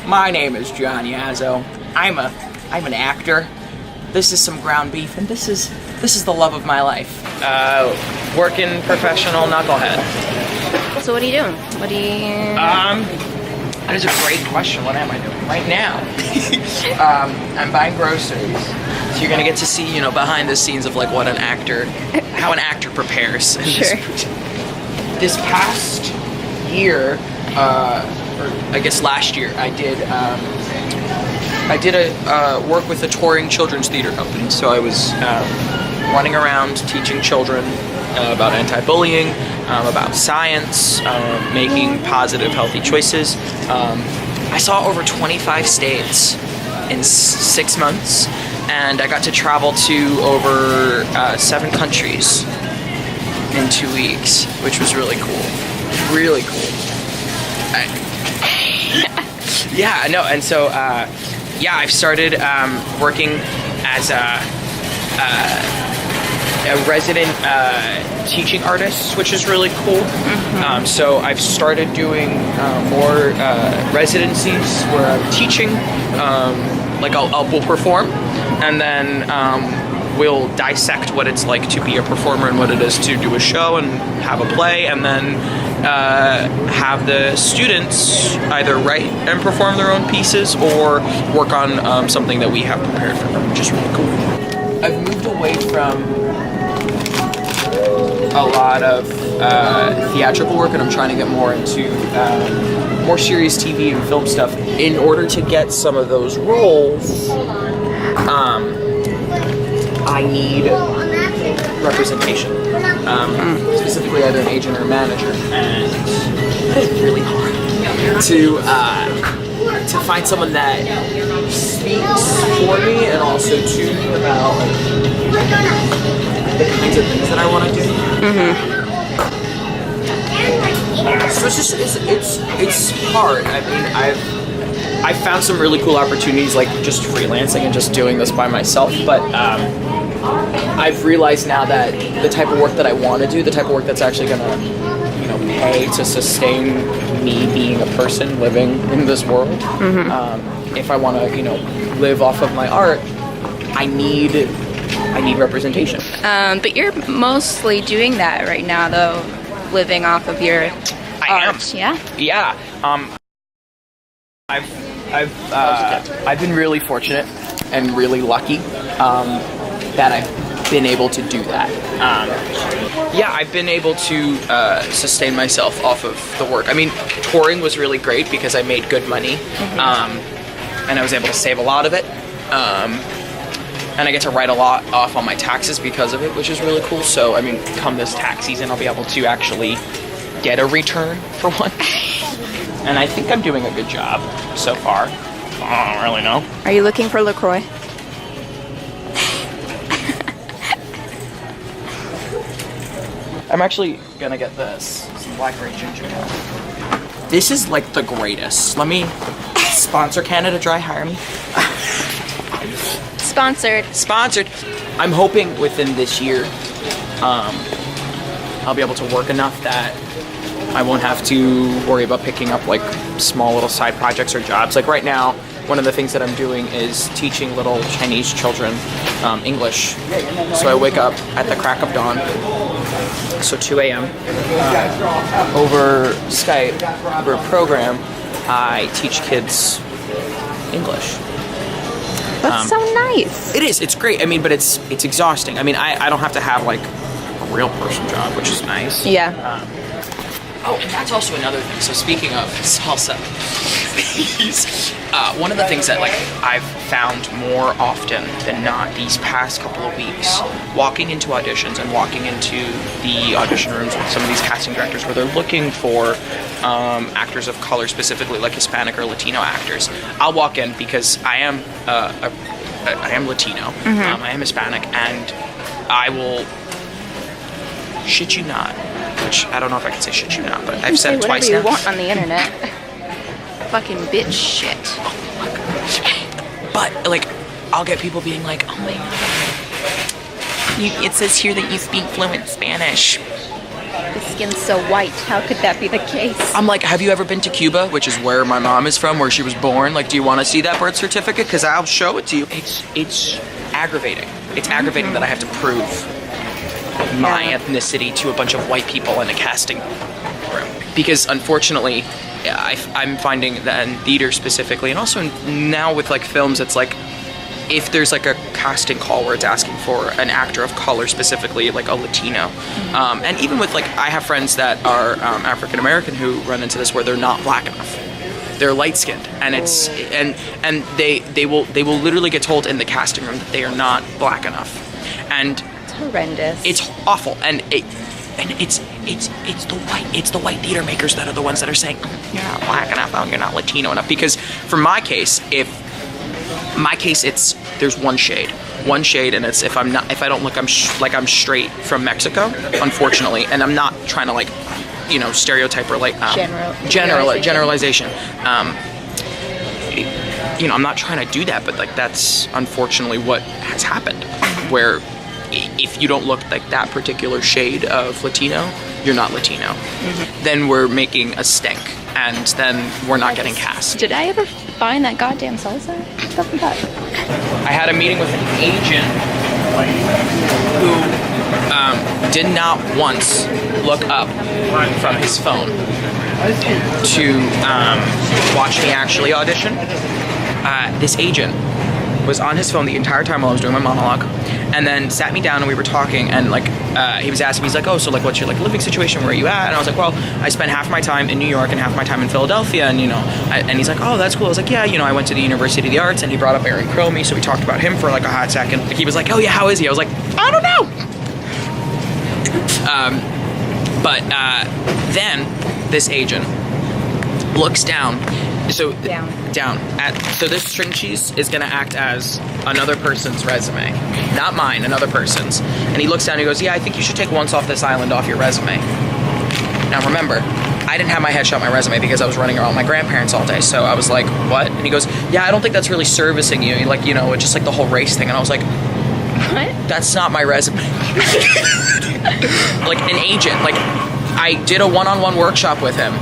My name is John Yazzo. I'm an actor. This is some ground beef, and this is the love of my life. Working professional knucklehead. So what are you doing? That is a great question. What am I doing right now? I'm buying groceries. So you're gonna get to see, behind the scenes of like how an actor prepares. Sure. This past year, or I guess last year, I did a work with a touring children's theater company. So I was running around teaching children about anti-bullying, about science, making positive, healthy choices. I saw over 25 states in 6 months, and I got to travel to over 7 countries in 2 weeks, which was really cool. Really cool. Yeah, no, and so, I've started working as a resident teaching artist, which is really cool. Mm-hmm. So I've started doing more residencies where I'm teaching. We'll perform, and then we'll dissect what it's like to be a performer and what it is to do a show and have a play, and then have the students either write and perform their own pieces or work on something that we have prepared for them, which is really cool. I've moved away from a lot of theatrical work, and I'm trying to get more into more serious TV and film stuff. In order to get some of those roles, I need representation. Specifically either an agent or a manager, and it's really hard to find someone that speaks for me and also to me about the kinds of things that I want to do. So it's hard. I mean, I've found some really cool opportunities, like just freelancing and just doing this by myself, but I've realized now that the type of work that I want to do, the type of work that's actually gonna, pay to sustain me being a person living in this world. If I want to, live off of my art, I need representation. But you're mostly doing that right now, though, living off of your art. Yeah. Yeah. I've been really fortunate and really lucky that I've been able to do that. I've been able to sustain myself off of the work. I mean, touring was really great because I made good money, and I was able to save a lot of it. And I get to write a lot off on my taxes because of it, which is really cool. So, I mean, come this tax season, I'll be able to actually get a return for one. And I think I'm doing a good job so far. I don't really know. Are you looking for LaCroix? I'm actually gonna get this, some blackberry ginger ale. This is like the greatest. Let me sponsor Canada Dry, hire me. Sponsored. I'm hoping within this year, I'll be able to work enough that I won't have to worry about picking up like small little side projects or jobs. Like right now, one of the things that I'm doing is teaching little Chinese children English. So I wake up at the crack of dawn, so 2 a.m. Over Skype, over a program, I teach kids English. That's so nice. It is. It's great. I mean, but it's exhausting. I mean, I don't have to have like a real person job, which is nice. Yeah. And that's also another thing. So speaking of salsa, one of the things that like I've found more often than not these past couple of weeks, walking into auditions and walking into the audition rooms with some of these casting directors where they're looking for actors of color, specifically like Hispanic or Latino actors. I'll walk in because I am Latino, I am Hispanic, and I will shit you not. Which I don't know if I can say shit you not, but I've said it twice now. You want on the internet. Fucking bitch shit. Oh my gosh. But like, I'll get people being like, "Oh my god, it says here that you speak fluent Spanish." It's skin's so white. How could that be the case? I'm like, have you ever been to Cuba, which is where my mom is from, where she was born? Like, do you want to see that birth certificate? Because I'll show it to you. It's aggravating. It's aggravating that I have to prove my ethnicity to a bunch of white people in a casting room. Because unfortunately, I'm finding that in theater specifically, and also now with like films, it's like, if there's like a casting call where it's asking for an actor of color, specifically like a Latino, and even with like, I have friends that are African American who run into this where they're not black enough, they're light skinned, and it's and they will literally get told in the casting room that they are not black enough, and it's horrendous. It's awful, and it's the white theater makers that are the ones that are saying, you're not black enough, oh, you're not Latino enough. Because for my case, it's there's one shade, and it's if I don't look like I'm straight from Mexico, unfortunately, and I'm not trying to like, you know, stereotype or like generalization. You know, I'm not trying to do that, but like that's unfortunately what has happened, where if you don't look like that particular shade of Latino, you're not Latino. Then we're making a stink, and then we're not getting cast. Did I ever find that goddamn salsa? Stuff like that. I had a meeting with an agent who did not once look up from his phone to watch me actually audition. This agent was on his phone the entire time while I was doing my monologue, and then sat me down and we were talking, and like he was asking me, he's like, oh, so like what's your like living situation, where are you at? And I was like, well, I spent half my time in New York and half my time in Philadelphia, and you know, and he's like, oh, that's cool. I was like, yeah, you know, I went to the University of the Arts, and he brought up Aaron Cromie, so we talked about him for like a hot second. Like, he was like, oh yeah, how is he? I was like, I don't know. Then this agent looks down. So down at so this string cheese is gonna act as another person's resume, not mine, another person's. And he looks down and he goes, yeah, I think you should take Once Off This Island off your resume. Now remember, I didn't have my headshot, my resume, because I was running around with my grandparents all day. So I was like, what? And he goes, yeah, I don't think that's really servicing you. Like, you know, it's just like the whole race thing. And I was like, what? That's not my resume. Like an agent, like I did a one-on-one workshop with him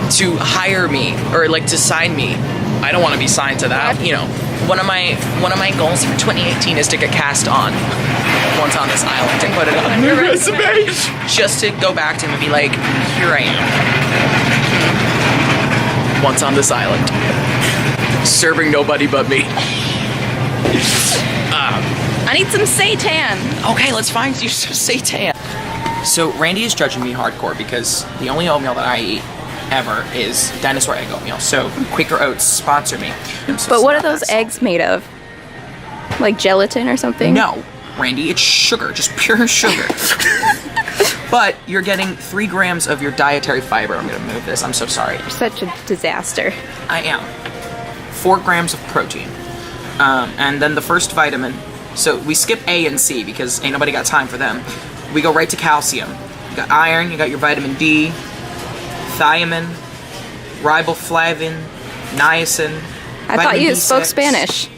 to hire me, or like to sign me. I don't want to be signed to that. You know, one of my goals for 2018 is to get cast on Once on This Island and put it on your resume. Just to go back to him and be like, here I am. Once on This Island. Serving nobody but me. I need some seitan. Okay, let's find you some seitan. So Randy is judging me hardcore because the only oatmeal that I eat ever is dinosaur egg oatmeal. So Quaker Oats, sponsor me. But what are those eggs made of? Like gelatin or something? No, Randy, it's sugar, just pure sugar. But you're getting 3 grams of your dietary fiber. I'm gonna move this, I'm so sorry. You're such a disaster. I am. 4 grams of protein. And then the first vitamin. So we skip A and C because ain't nobody got time for them. We go right to calcium. You got iron, you got your vitamin D, thiamine, riboflavin, niacin. I thought you spoke Spanish.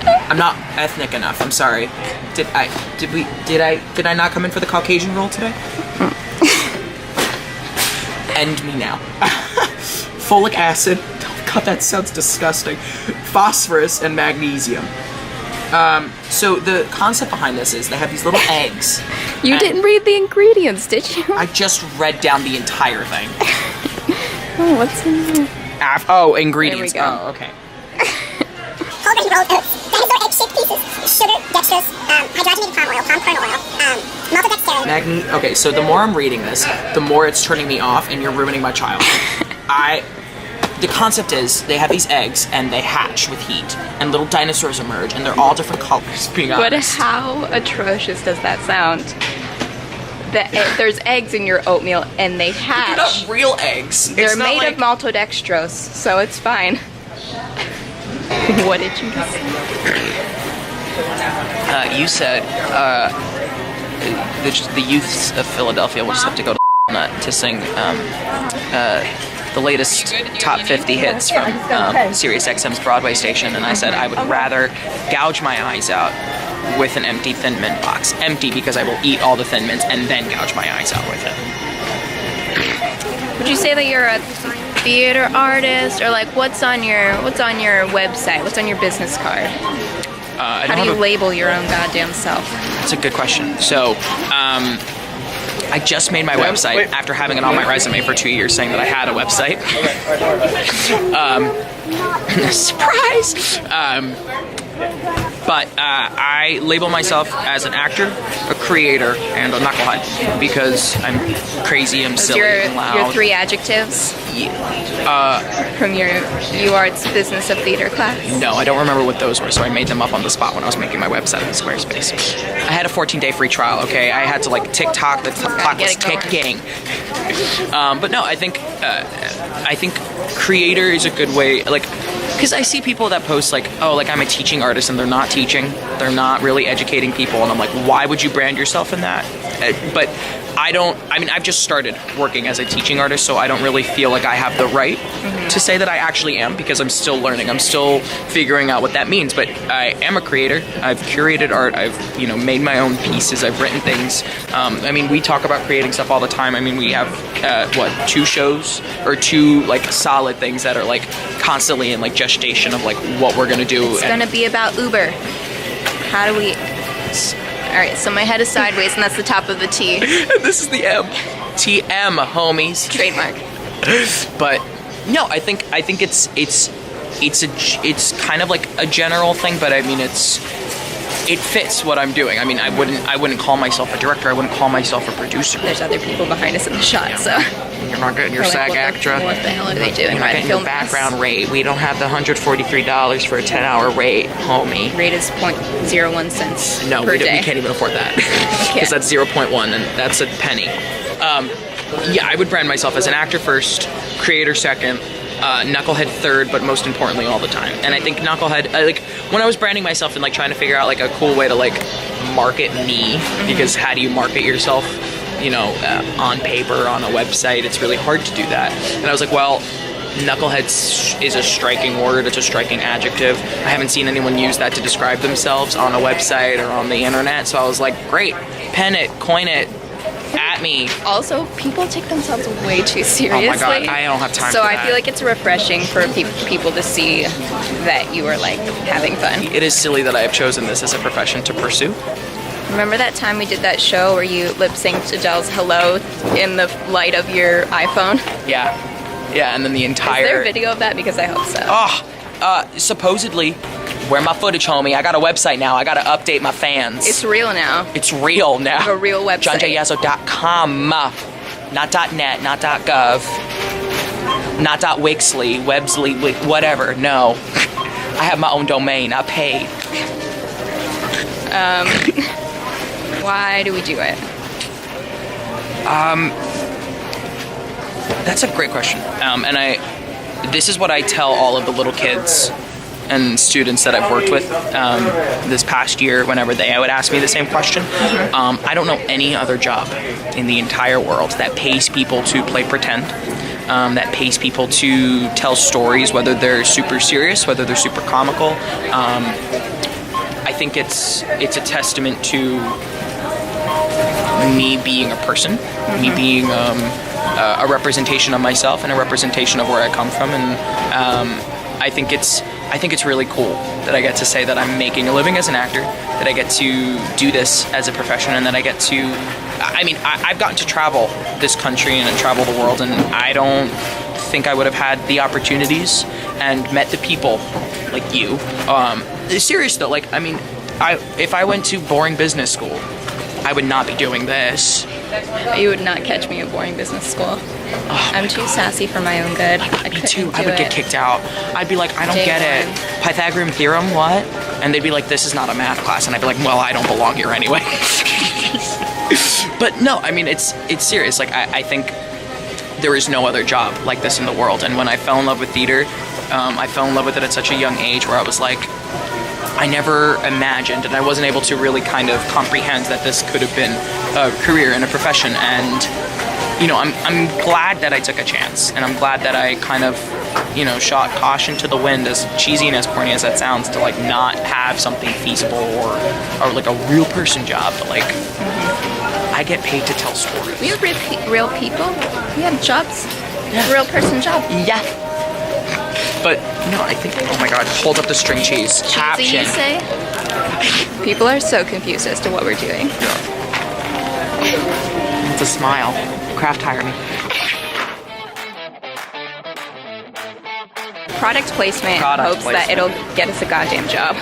I'm not ethnic enough. I'm sorry. Did I not come in for the Caucasian role today? End me now. Folic acid. Oh God, that sounds disgusting. Phosphorus and magnesium. So the concept behind this is they have these little eggs. You didn't read the ingredients, did you? I just read down the entire thing. Oh, what's in there? Ingredients. There we go. Oh, okay. Whole grain rolled oats, dinosaur egg-shaped pieces, sugar, dextrose, hydrogenated palm kernel oil, maltodextrin. Okay, so the more I'm reading this, the more it's turning me off, and you're ruining my childhood. The concept is they have these eggs and they hatch with heat, and little dinosaurs emerge, and they're all different colors. Being honest. But how atrocious does that sound? There's eggs in your oatmeal and they hatch. They're not real eggs. They're made of maltodextrose, so it's fine. What did you just say? You said the youths of Philadelphia will just have to go to to sing the latest top 50 hits from Sirius XM's Broadway station, and I said I would rather gouge my eyes out with an empty Thin Mint box. Empty because I will eat all the Thin Mints and then gouge my eyes out with it. Would you say that you're a theater artist, or like what's on your website? What's on your business card? How do you label your own goddamn self? That's a good question. So, I just made my website after having it on my resume for 2 years saying that I had a website. Surprise! But I label myself as an actor, a creator, and a knucklehead because I'm crazy, I'm silly, and loud. Your 3 adjectives? From your UArts Business of Theater class? No, I don't remember what those were, so I made them up on the spot when I was making my website in Squarespace. I had a 14-day free trial, okay? I had to like TikTok, the clock was ticking. But no, I think creator is a good way, like, because I see people that post like, oh, like I'm a teaching artist, and they're not teaching, they're not really educating people, and I'm like, why would you brand yourself in that? But I've just started working as a teaching artist, so I don't really feel like I have the right to say that I actually am, because I'm still learning, I'm still figuring out what that means. But I am a creator, I've curated art, I've made my own pieces, I've written things. We talk about creating stuff all the time. We have 2 shows, or 2 like solid things that are like constantly in like gestation of like what we're gonna do. It's gonna be about Uber. How do we... Alright, so my head is sideways, and that's the top of the T. And this is the M. TM, homies. Trademark. But no, I think it's kind of like a general thing, but it fits what I'm doing. I wouldn't call myself a director. I wouldn't call myself a producer. There's other people behind us in the shot, so you're not getting your SAG ACTRA. What the hell are they doing? You're not getting your background rate. We don't have the $143 for a 10-hour rate, homie. Rate is 0.01 cents No, per day. We can't even afford that because that's 0.1, and that's a penny. Yeah, I would brand myself as an actor first, creator second, knucklehead third, but most importantly all the time. And I think knucklehead, like when I was branding myself and like trying to figure out like a cool way to like market me, because how do you market yourself, on paper, on a website? It's really hard to do that. And I was like, well, knucklehead is a striking word, it's a striking adjective. I haven't seen anyone use that to describe themselves on a website or on the internet, so I was like, great, pen it, coin it, at me. Also, people take themselves way too seriously. Oh my god, I don't have time so for that. I feel like it's refreshing for people to see that you are like having fun. It is silly that I have chosen this as a profession to pursue. Remember that time we did that show where you lip-synced Adele's Hello in the light of your iPhone? Yeah, and then the entire... Is there a video of that? Because I hope so. Supposedly, where my footage, homie? I got a website now. I gotta update my fans. It's real now. It's real now. A real website. JohnJYazzo.com. Not .net, not .gov, not .wixley, Websley, whatever. No. I have my own domain. I paid. Why do we do it? That's a great question. This is what I tell all of the little kids and students that I've worked with this past year whenever they would ask me the same question. I don't know any other job in the entire world that pays people to play pretend, that pays people to tell stories, whether they're super serious, whether they're super comical. I think it's a testament to me being a person, me being a representation of myself and a representation of where I come from, and I think it's really cool that I get to say that I'm making a living as an actor, that I get to do this as a profession, and that I get to, I've gotten to travel this country and travel the world, and I don't think I would have had the opportunities and met the people like you. Serious though, if I went to boring business school, I would not be doing this. You would not catch me at boring business school. I'm too sassy for my own good. Me too. I would get kicked out. I'd be like, I don't get it. Pythagorean theorem, what? And they'd be like, this is not a math class. And I'd be like, well, I don't belong here anyway. But no, it's serious. I think there is no other job like this in the world. And when I fell in love with theater, I fell in love with it at such a young age where I was like, I never imagined, and I wasn't able to really kind of comprehend that this could have been a career and a profession. And you know, I'm glad that I took a chance, and I'm glad that I kind of, you know, shot caution to the wind, as cheesy and as corny as that sounds, to like not have something feasible or like a real person job, but like I get paid to tell stories. We have real people. We have jobs. Yeah. Real person job. Yeah. But no, I think, oh my god, hold up the string cheese. Cheesy, Caption. you say? People are so confused as to what we're doing. It's a smile. Kraft, hire me. Product placement hopes that it'll get us a goddamn job.